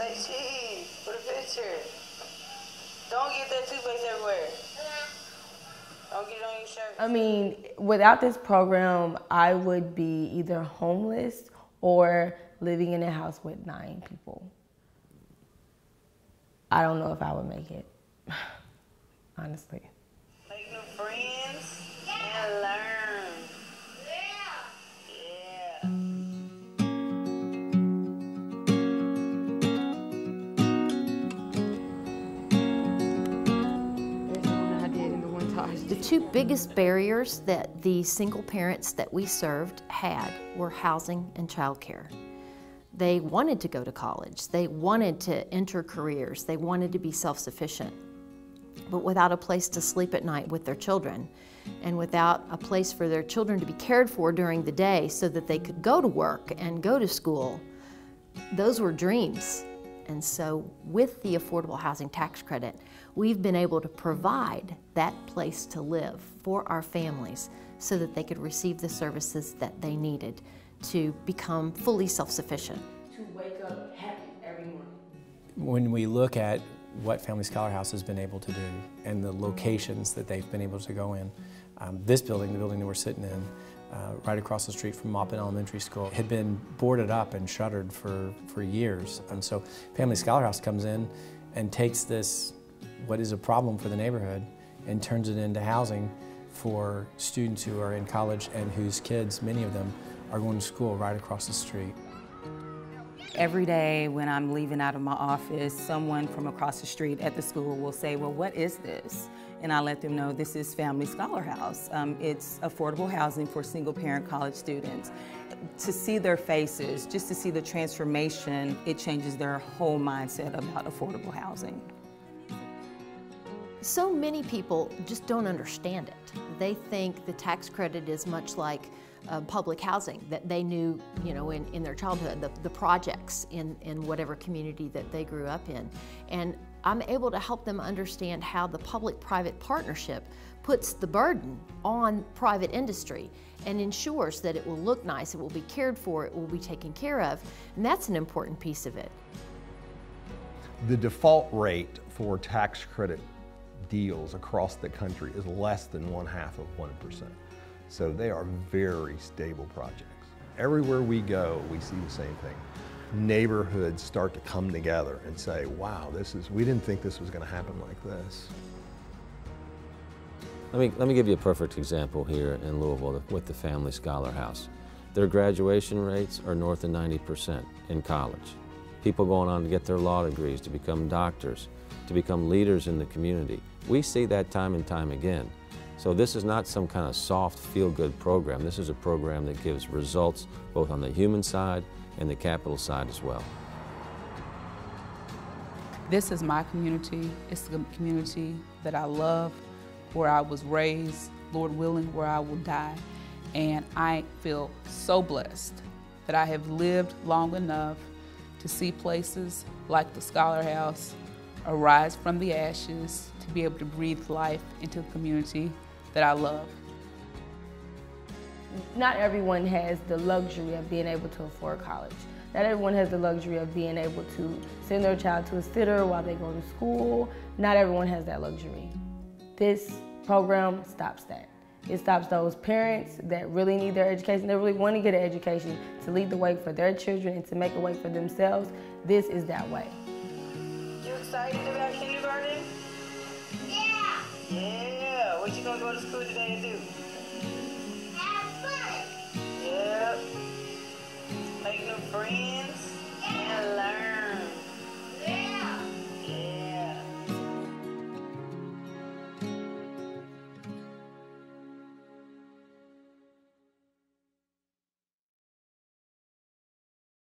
Say cheese. Put a picture. Don't get that toothpaste everywhere. Don't get it on your shirt. I mean, without this program, I would be either homeless or living in a house with 9 people. I don't know if I would make it, honestly. Make new friends and learn. Yeah. The 2 biggest barriers that the single parents that we served had were housing and childcare. They wanted to go to college, they wanted to enter careers, they wanted to be self-sufficient, but without a place to sleep at night with their children and without a place for their children to be cared for during the day so that they could go to work and go to school, those were dreams. And so with the Affordable Housing Tax Credit, we've been able to provide that place to live for our families so that they could receive the services that they needed to become fully self-sufficient. To wake up happy every morning. When we look at what Family Scholar House has been able to do and the locations that they've been able to go in, this building, the building that we're sitting in, right across the street from Maupin Elementary School, had been boarded up and shuttered for years. And so Family Scholar House comes in and takes this, what is a problem for the neighborhood, and turns it into housing for students who are in college and whose kids, many of them, are going to school right across the street. Every day when I'm leaving out of my office, someone from across the street at the school will say, well, what is this? And I let them know this is Family Scholar House. It's affordable housing for single-parent college students. To see their faces, just to see the transformation, it changes their whole mindset about affordable housing. So many people just don't understand it. They think the tax credit is much like public housing that they knew, in their childhood, the projects in whatever community that they grew up in. And I'm able to help them understand how the public-private partnership puts the burden on private industry and ensures that it will look nice, it will be cared for, it will be taken care of, and that's an important piece of it. The default rate for tax credit deals across the country is less than 0.5%. So they are very stable projects. Everywhere we go, we see the same thing. Neighborhoods start to come together and say, wow, we didn't think this was going to happen like this. Let me give you a perfect example here in Louisville with the Family Scholar House. Their graduation rates are north of 90% in college. People going on to get their law degrees, to become doctors, to become leaders in the community. We see that time and time again. So this is not some kind of soft, feel-good program. This is a program that gives results both on the human side and the capital side as well. This is my community. It's the community that I love, where I was raised, Lord willing, where I will die. And I feel so blessed that I have lived long enough to see places like the Scholar House arise from the ashes, to be able to breathe life into the community that I love. Not everyone has the luxury of being able to afford college. Not everyone has the luxury of being able to send their child to a sitter while they go to school. Not everyone has that luxury. This program stops that. It stops those parents that really need their education, that really want to get an education to lead the way for their children and to make a way for themselves. This is that way. You excited about kindergarten? Yeah. Yeah. What you gonna go to school today and do? Have fun. Yep. Make new friends.